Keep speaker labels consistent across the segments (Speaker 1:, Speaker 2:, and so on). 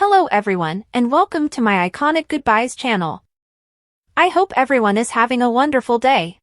Speaker 1: Hello everyone, and welcome to my Iconic Goodbyes channel. I hope everyone is having a wonderful day.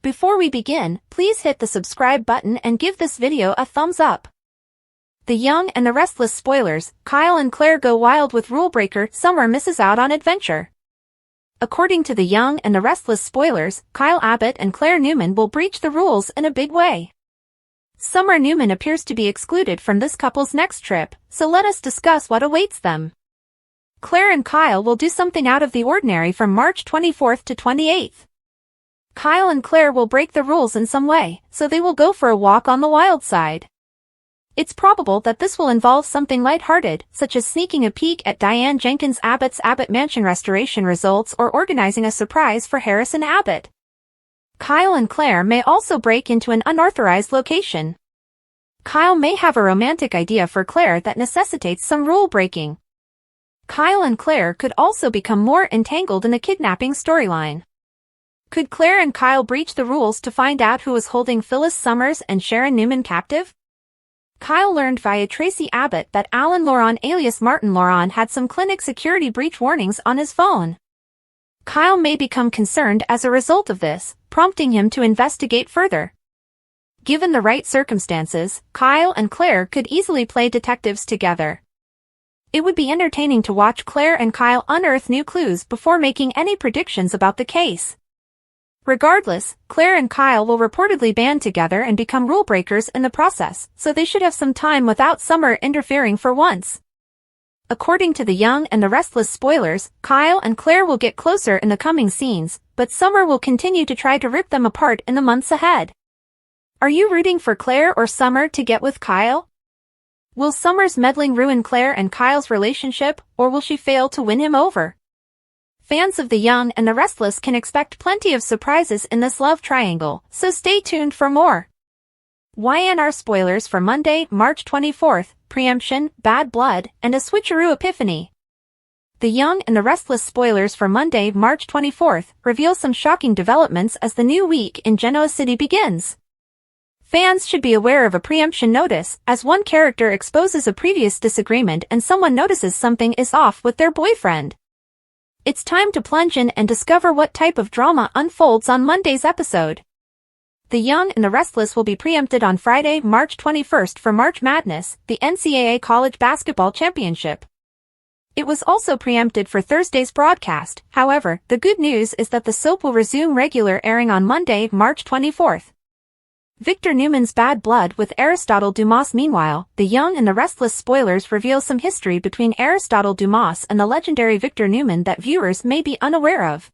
Speaker 1: Before we begin, please hit the subscribe button and give this video a thumbs up. The Young and the Restless spoilers, Kyle and Claire go wild with rule breaker, Summer misses out on adventure. According to the Young and the Restless spoilers, Kyle Abbott and Claire Newman will breach the rules in a big way. Summer Newman appears to be excluded from this couple's next trip, so let us discuss what awaits them. Claire and Kyle will do something out of the ordinary from March 24th to 28th. Kyle and Claire will break the rules in some way, so they will go for a walk on the wild side. It's probable that this will involve something lighthearted, such as sneaking a peek at Diane Jenkins Abbott's Abbott Mansion restoration results or organizing a surprise for Harrison Abbott. Kyle and Claire may also break into an unauthorized location. Kyle may have a romantic idea for Claire that necessitates some rule breaking. Kyle and Claire could also become more entangled in a kidnapping storyline. Could Claire and Kyle breach the rules to find out who was holding Phyllis Summers and Sharon Newman captive? Kyle learned via Tracy Abbott that Alan Lawson alias Martin Lawson had some clinic security breach warnings on his phone. Kyle may become concerned as a result of this, prompting him to investigate further. Given the right circumstances, Kyle and Claire could easily play detectives together. It would be entertaining to watch Claire and Kyle unearth new clues before making any predictions about the case. Regardless, Claire and Kyle will reportedly band together and become rule breakers in the process, so they should have some time without Summer interfering for once. According to the Young and the Restless spoilers, Kyle and Claire will get closer in the coming scenes, but Summer will continue to try to rip them apart in the months ahead. Are you rooting for Claire or Summer to get with Kyle? Will Summer's meddling ruin Claire and Kyle's relationship, or will she fail to win him over? Fans of the Young and the Restless can expect plenty of surprises in this love triangle, so stay tuned for more. YNR spoilers for Monday, March 24th, Preemption, Bad Blood, and a Switcheroo Epiphany. The Young and the Restless spoilers for Monday, March 24th, reveal some shocking developments as the new week in Genoa City begins. Fans should be aware of a preemption notice, as one character exposes a previous disagreement and someone notices something is off with their boyfriend. It's time to plunge in and discover what type of drama unfolds on Monday's episode. The Young and the Restless will be preempted on Friday, March 21st for March Madness, the NCAA College Basketball Championship. It was also preempted for Thursday's broadcast. However, the good news is that the soap will resume regular airing on Monday, March 24th. Victor Newman's Bad Blood with Aristotle Dumas. Meanwhile, the Young and the Restless spoilers reveal some history between Aristotle Dumas and the legendary Victor Newman that viewers may be unaware of.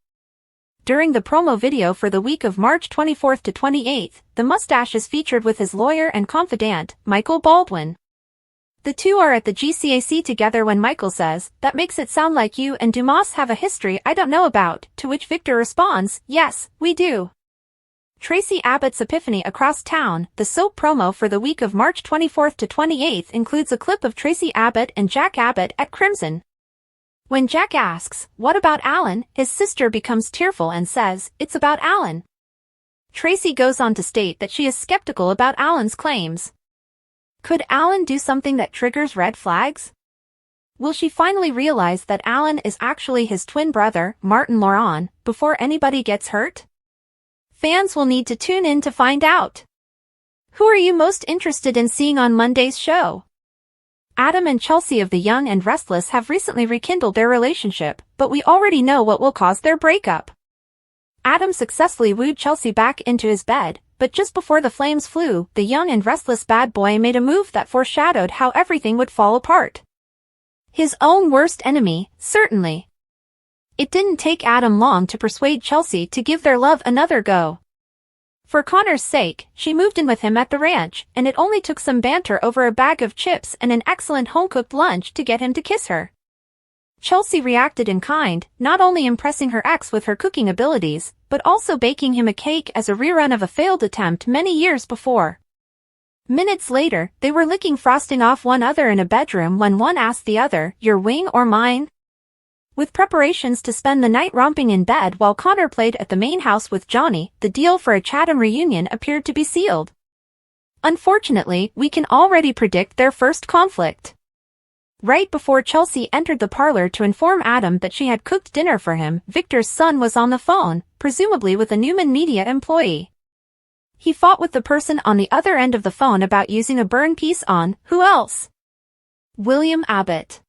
Speaker 1: During the promo video for the week of March 24th to 28th, the mustache is featured with his lawyer and confidant, Michael Baldwin. The two are at the GCAC together when Michael says, "That makes it sound like you and Dumas have a history I don't know about," to which Victor responds, "Yes, we do." Tracy Abbott's Epiphany Across Town, the soap promo for the week of March 24th to 28th includes a clip of Tracy Abbott and Jack Abbott at Crimson. When Jack asks, "What about Alan?" his sister becomes tearful and says, "It's about Alan." Tracy goes on to state that she is skeptical about Alan's claims. Could Alan do something that triggers red flags? Will she finally realize that Alan is actually his twin brother, Martin Lawson, before anybody gets hurt? Fans will need to tune in to find out. Who are you most interested in seeing on Monday's show? Adam and Chelsea of the Young and Restless have recently rekindled their relationship, but we already know what will cause their breakup. Adam successfully wooed Chelsea back into his bed, but just before the flames flew, the Young and Restless bad boy made a move that foreshadowed how everything would fall apart. His own worst enemy, certainly. It didn't take Adam long to persuade Chelsea to give their love another go. For Connor's sake, she moved in with him at the ranch, and it only took some banter over a bag of chips and an excellent home-cooked lunch to get him to kiss her. Chelsea reacted in kind, not only impressing her ex with her cooking abilities, but also baking him a cake as a rerun of a failed attempt many years before. Minutes later, they were licking frosting off one another in a bedroom when one asked the other, "Your wing or mine?" With preparations to spend the night romping in bed while Connor played at the main house with Johnny, the deal for a Chatham reunion appeared to be sealed. Unfortunately, we can already predict their first conflict. Right before Chelsea entered the parlor to inform Adam that she had cooked dinner for him, Victor's son was on the phone, presumably with a Newman media employee. He fought with the person on the other end of the phone about using a burn piece on, who else? William Abbott.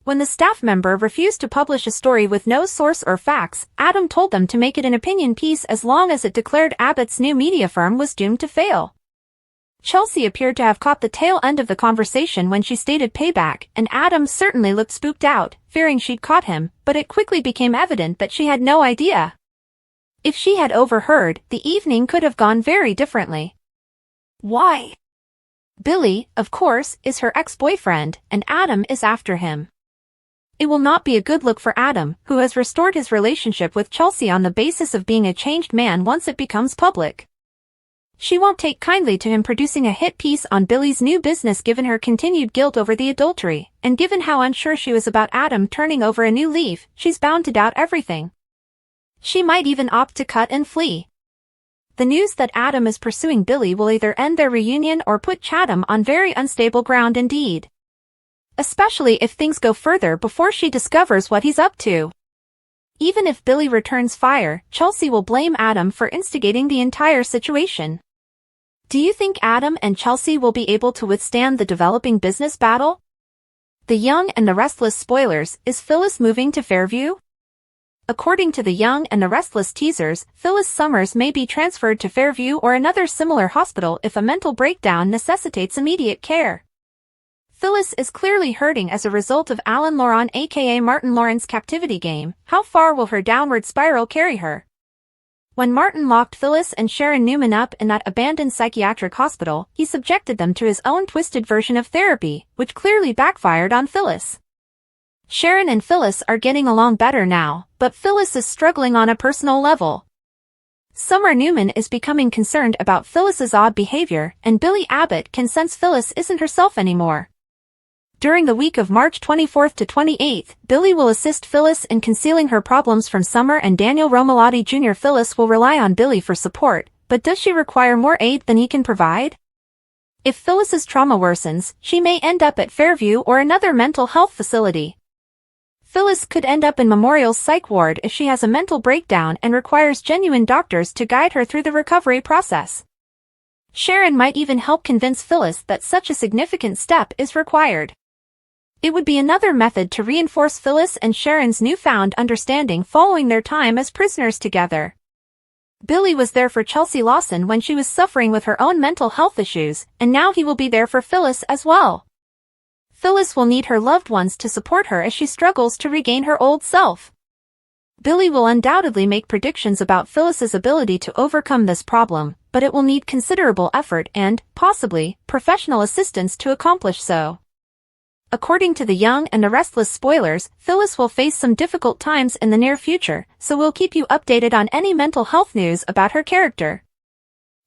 Speaker 1: When the staff member refused to publish a story with no source or facts, Adam told them to make it an opinion piece as long as it declared Abbott's new media firm was doomed to fail. Chelsea appeared to have caught the tail end of the conversation when she stated payback, and Adam certainly looked spooked out, fearing she'd caught him, but it quickly became evident that she had no idea. If she had overheard, the evening could have gone very differently. Why? Billy, of course, is her ex-boyfriend, and Adam is after him. It will not be a good look for Adam, who has restored his relationship with Chelsea on the basis of being a changed man once it becomes public. She won't take kindly to him producing a hit piece on Billy's new business given her continued guilt over the adultery, and given how unsure she was about Adam turning over a new leaf, she's bound to doubt everything. She might even opt to cut and flee. The news that Adam is pursuing Billy will either end their reunion or put Chatham on very unstable ground indeed. Especially if things go further before she discovers what he's up to. Even if Billy returns fire, Chelsea will blame Adam for instigating the entire situation. Do you think Adam and Chelsea will be able to withstand the developing business battle? The Young and the Restless spoilers, is Phyllis moving to Fairview? According to the Young and the Restless teasers, Phyllis Summers may be transferred to Fairview or another similar hospital if a mental breakdown necessitates immediate care. Phyllis is clearly hurting as a result of Alan Loran aka Martin Lawrence's captivity game. How far will her downward spiral carry her? When Martin locked Phyllis and Sharon Newman up in that abandoned psychiatric hospital, he subjected them to his own twisted version of therapy, which clearly backfired on Phyllis. Sharon and Phyllis are getting along better now, but Phyllis is struggling on a personal level. Summer Newman is becoming concerned about Phyllis's odd behavior, and Billy Abbott can sense Phyllis isn't herself anymore. During the week of March 24th to 28th, Billy will assist Phyllis in concealing her problems from Summer and Daniel Romalotti Jr. Phyllis will rely on Billy for support, but does she require more aid than he can provide? If Phyllis's trauma worsens, she may end up at Fairview or another mental health facility. Phyllis could end up in Memorial's psych ward if she has a mental breakdown and requires genuine doctors to guide her through the recovery process. Sharon might even help convince Phyllis that such a significant step is required. It would be another method to reinforce Phyllis and Sharon's newfound understanding following their time as prisoners together. Billy was there for Chelsea Lawson when she was suffering with her own mental health issues, and now he will be there for Phyllis as well. Phyllis will need her loved ones to support her as she struggles to regain her old self. Billy will undoubtedly make predictions about Phyllis's ability to overcome this problem, but it will need considerable effort and, possibly, professional assistance to accomplish so. According to the Young and the Restless spoilers, Phyllis will face some difficult times in the near future, so we'll keep you updated on any mental health news about her character.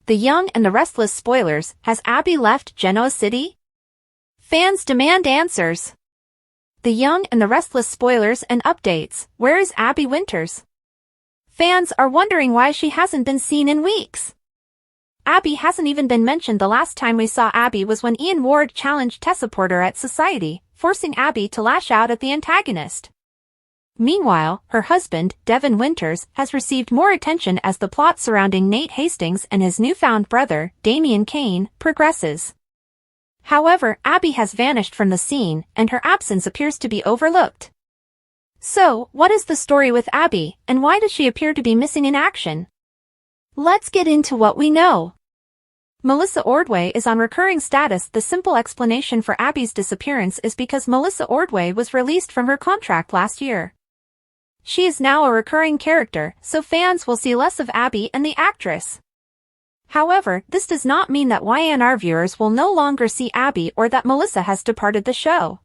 Speaker 1: The Young and the Restless spoilers, has Abby left Genoa City? Fans demand answers. The Young and the Restless spoilers and updates, where is Abby Winters? Fans are wondering why she hasn't been seen in weeks. Abby hasn't even been mentioned. The last time we saw Abby was when Ian Ward challenged Tessa Porter at Society, forcing Abby to lash out at the antagonist. Meanwhile, her husband, Devon Winters, has received more attention as the plot surrounding Nate Hastings and his newfound brother, Damian Kane, progresses. However, Abby has vanished from the scene, and her absence appears to be overlooked. So, what is the story with Abby, and why does she appear to be missing in action? Let's get into what we know. Melissa Ordway is on recurring status. The simple explanation for Abby's disappearance is because Melissa Ordway was released from her contract last year. She is now a recurring character, so fans will see less of Abby and the actress. However, this does not mean that YNR viewers will no longer see Abby or that Melissa has departed the show.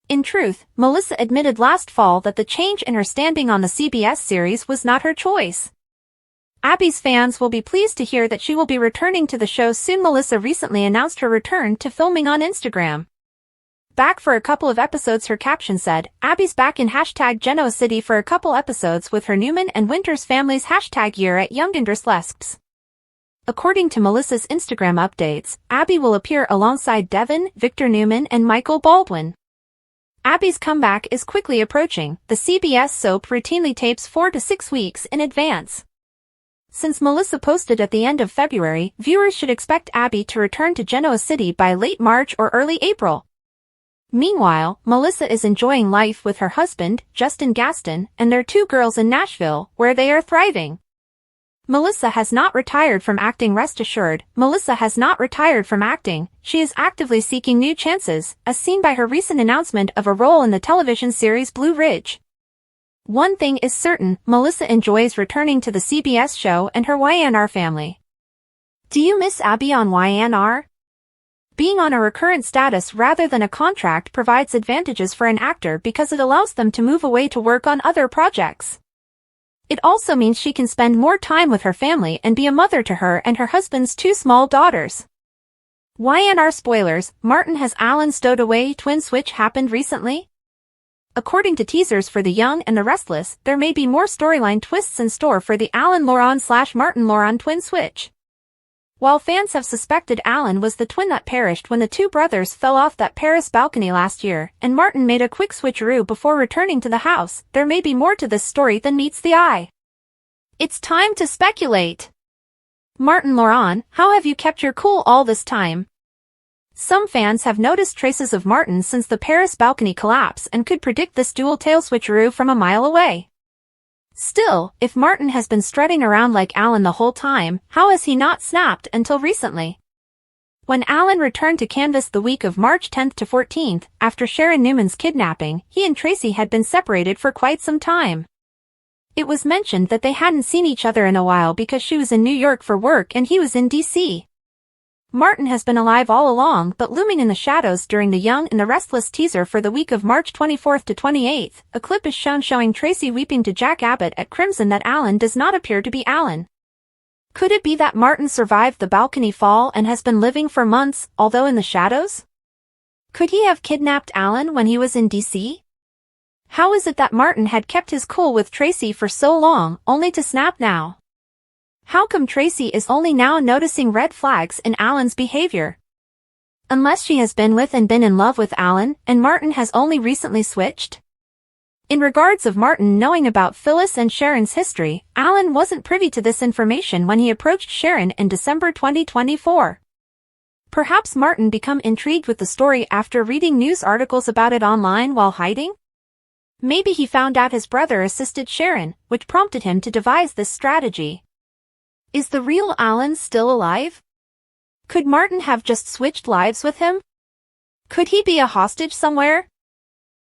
Speaker 1: In truth, Melissa admitted last fall that the change in her standing on the CBS series was not her choice. Abby's fans will be pleased to hear that she will be returning to the show soon. Melissa recently announced her return to filming on Instagram. Back for a couple of episodes, her caption said, Abby's back in #Genoa City for a couple episodes with her Newman and Winters families #year at Young and Restless. According to Melissa's Instagram updates, Abby will appear alongside Devon, Victor Newman and Michael Baldwin. Abby's comeback is quickly approaching. The CBS soap routinely tapes 4 to 6 weeks in advance. Since Melissa posted at the end of February, viewers should expect Abby to return to Genoa City by late March or early April. Meanwhile, Melissa is enjoying life with her husband, Justin Gaston, and their 2 girls in Nashville, where they are thriving. Melissa has not retired from acting. Rest assured, Melissa has not retired from acting. She is actively seeking new chances, as seen by her recent announcement of a role in the television series Blue Ridge. One thing is certain, Melissa enjoys returning to the CBS show and her YNR family. Do you miss Abby on YNR? Being on a recurrent status rather than a contract provides advantages for an actor because it allows them to move away to work on other projects. It also means she can spend more time with her family and be a mother to her and her husband's 2 small daughters. YNR spoilers, Martin has Alan stowed away. Twin switch happened recently? According to teasers for The Young and the Restless, there may be more storyline twists in store for the Alan-Lauren/Martin-Lauren twin switch. While fans have suspected Alan was the twin that perished when the 2 brothers fell off that Paris balcony last year, and Martin made a quick switcheroo before returning to the house, there may be more to this story than meets the eye. It's time to speculate. Martin-Lauren, how have you kept your cool all this time? Some fans have noticed traces of Martin since the Paris balcony collapse and could predict this dual-tail switcheroo from a mile away. Still, if Martin has been strutting around like Alan the whole time, how has he not snapped until recently? When Alan returned to Canvas the week of March 10th to 14th, after Sharon Newman's kidnapping, he and Tracy had been separated for quite some time. It was mentioned that they hadn't seen each other in a while because she was in New York for work and he was in DC. Martin has been alive all along but looming in the shadows. During the Young and the Restless teaser for the week of March 24th to 28th, a clip is shown showing Tracy weeping to Jack Abbott at Crimson that Alan does not appear to be Alan. Could it be that Martin survived the balcony fall and has been living for months, although in the shadows? Could he have kidnapped Alan when he was in DC? How is it that Martin had kept his cool with Tracy for so long, only to snap now? How come Tracy is only now noticing red flags in Alan's behavior? Unless she has been with and been in love with Alan, and Martin has only recently switched? In regards of Martin knowing about Phyllis and Sharon's history, Alan wasn't privy to this information when he approached Sharon in December 2024. Perhaps Martin became intrigued with the story after reading news articles about it online while hiding? Maybe he found out his brother assisted Sharon, which prompted him to devise this strategy. Is the real Alan still alive? Could Martin have just switched lives with him? Could he be a hostage somewhere?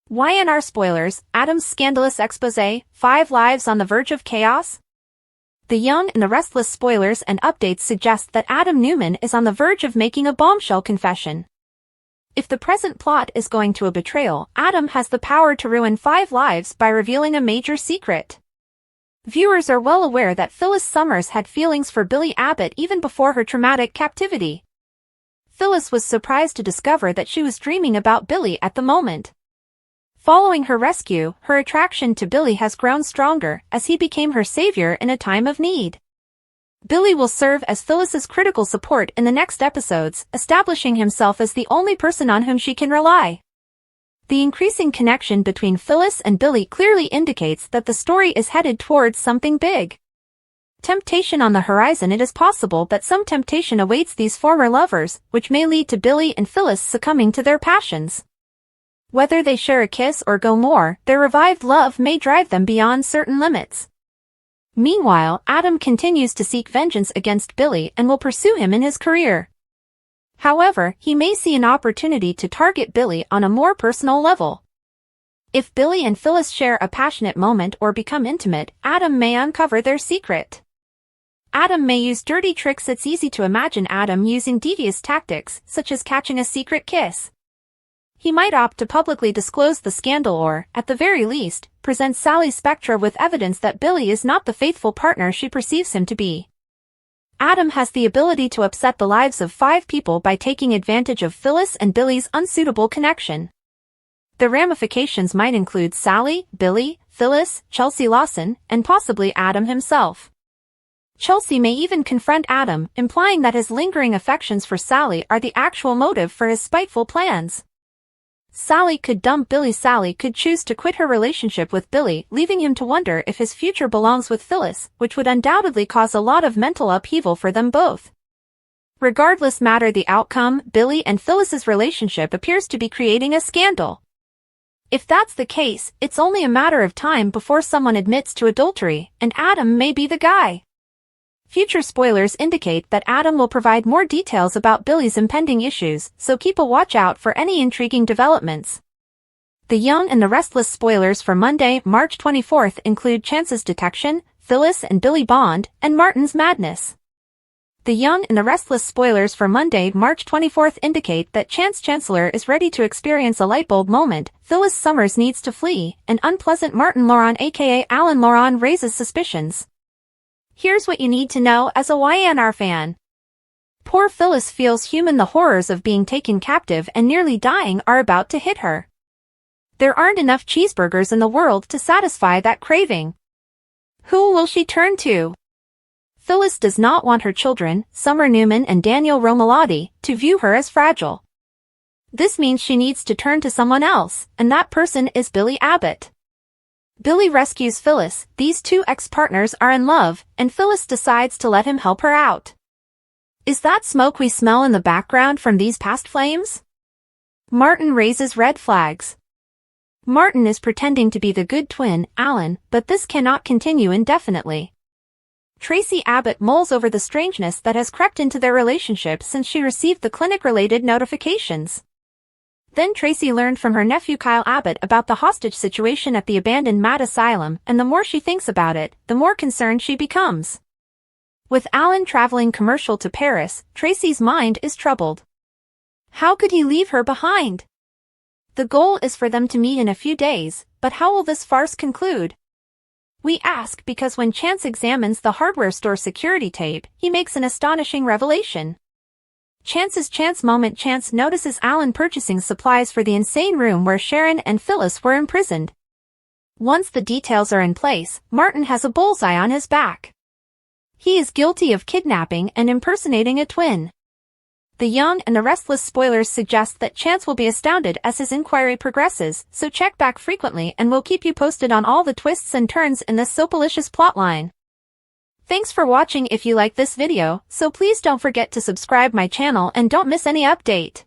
Speaker 1: YNR spoilers, Adam's scandalous expose, 5 lives on the verge of chaos? The Young and the Restless spoilers and updates suggest that Adam Newman is on the verge of making a bombshell confession. If the present plot is going to a betrayal, Adam has the power to ruin 5 lives by revealing a major secret. Viewers are well aware that Phyllis Summers had feelings for Billy Abbott even before her traumatic captivity. Phyllis was surprised to discover that she was dreaming about Billy at the moment. Following her rescue, her attraction to Billy has grown stronger as he became her savior in a time of need. Billy will serve as Phyllis's critical support in the next episodes, establishing himself as the only person on whom she can rely. The increasing connection between Phyllis and Billy clearly indicates that the story is headed towards something big. Temptation on the horizon. It is possible that some temptation awaits these former lovers, which may lead to Billy and Phyllis succumbing to their passions. Whether they share a kiss or go more, their revived love may drive them beyond certain limits. Meanwhile, Adam continues to seek vengeance against Billy and will pursue him in his career. However, he may see an opportunity to target Billy on a more personal level. If Billy and Phyllis share a passionate moment or become intimate, Adam may uncover their secret. Adam may use dirty tricks. It's easy to imagine Adam using devious tactics, such as catching a secret kiss. He might opt to publicly disclose the scandal or, at the very least, present Sally Spectra with evidence that Billy is not the faithful partner she perceives him to be. Adam has the ability to upset the lives of 5 people by taking advantage of Phyllis and Billy's unsuitable connection. The ramifications might include Sally, Billy, Phyllis, Chelsea Lawson, and possibly Adam himself. Chelsea may even confront Adam, implying that his lingering affections for Sally are the actual motive for his spiteful plans. Sally could dump Billy. Sally could choose to quit her relationship with Billy, leaving him to wonder if his future belongs with Phyllis, which would undoubtedly cause a lot of mental upheaval for them both. Regardless matter the outcome, Billy and Phyllis's relationship appears to be creating a scandal. If that's the case, it's only a matter of time before someone admits to adultery, and Adam may be the guy. Future spoilers indicate that Adam will provide more details about Billy's impending issues, so keep a watch out for any intriguing developments. The Young and the Restless spoilers for Monday, March 24th include Chance's detection, Phyllis and Billy bond, and Martin's madness. The Young and the Restless spoilers for Monday, March 24th indicate that Chancellor is ready to experience a lightbulb moment, Phyllis Summers needs to flee, and unpleasant Martin Laurent aka Alan Laurent raises suspicions. Here's what you need to know as a YNR fan. Poor Phyllis feels human. The horrors of being taken captive and nearly dying are about to hit her. There aren't enough cheeseburgers in the world to satisfy that craving. Who will she turn to? Phyllis does not want her children, Summer Newman and Daniel Romalotti, to view her as fragile. This means she needs to turn to someone else, and that person is Billy Abbott. Billy rescues Phyllis, these two ex-partners are in love, and Phyllis decides to let him help her out. Is that smoke we smell in the background from these past flames? Martin raises red flags. Martin is pretending to be the good twin, Alan, but this cannot continue indefinitely. Tracy Abbott mulls over the strangeness that has crept into their relationship since she received the clinic-related notifications. Then Tracy learned from her nephew Kyle Abbott about the hostage situation at the abandoned Mad Asylum, and the more she thinks about it, the more concerned she becomes. With Alan traveling commercial to Paris, Tracy's mind is troubled. How could he leave her behind? The goal is for them to meet in a few days, but how will this farce conclude? We ask because when Chance examines the hardware store security tape, he makes an astonishing revelation. Chance's chance moment. Chance notices Alan purchasing supplies for the insane room where Sharon and Phyllis were imprisoned. Once the details are in place, Martin has a bullseye on his back. He is guilty of kidnapping and impersonating a twin. The Young and the Restless spoilers suggest that Chance will be astounded as his inquiry progresses, so check back frequently and we'll keep you posted on all the twists and turns in this soapalicious plotline. Thanks for watching. If you like this video, so please don't forget to subscribe my channel and don't miss any update.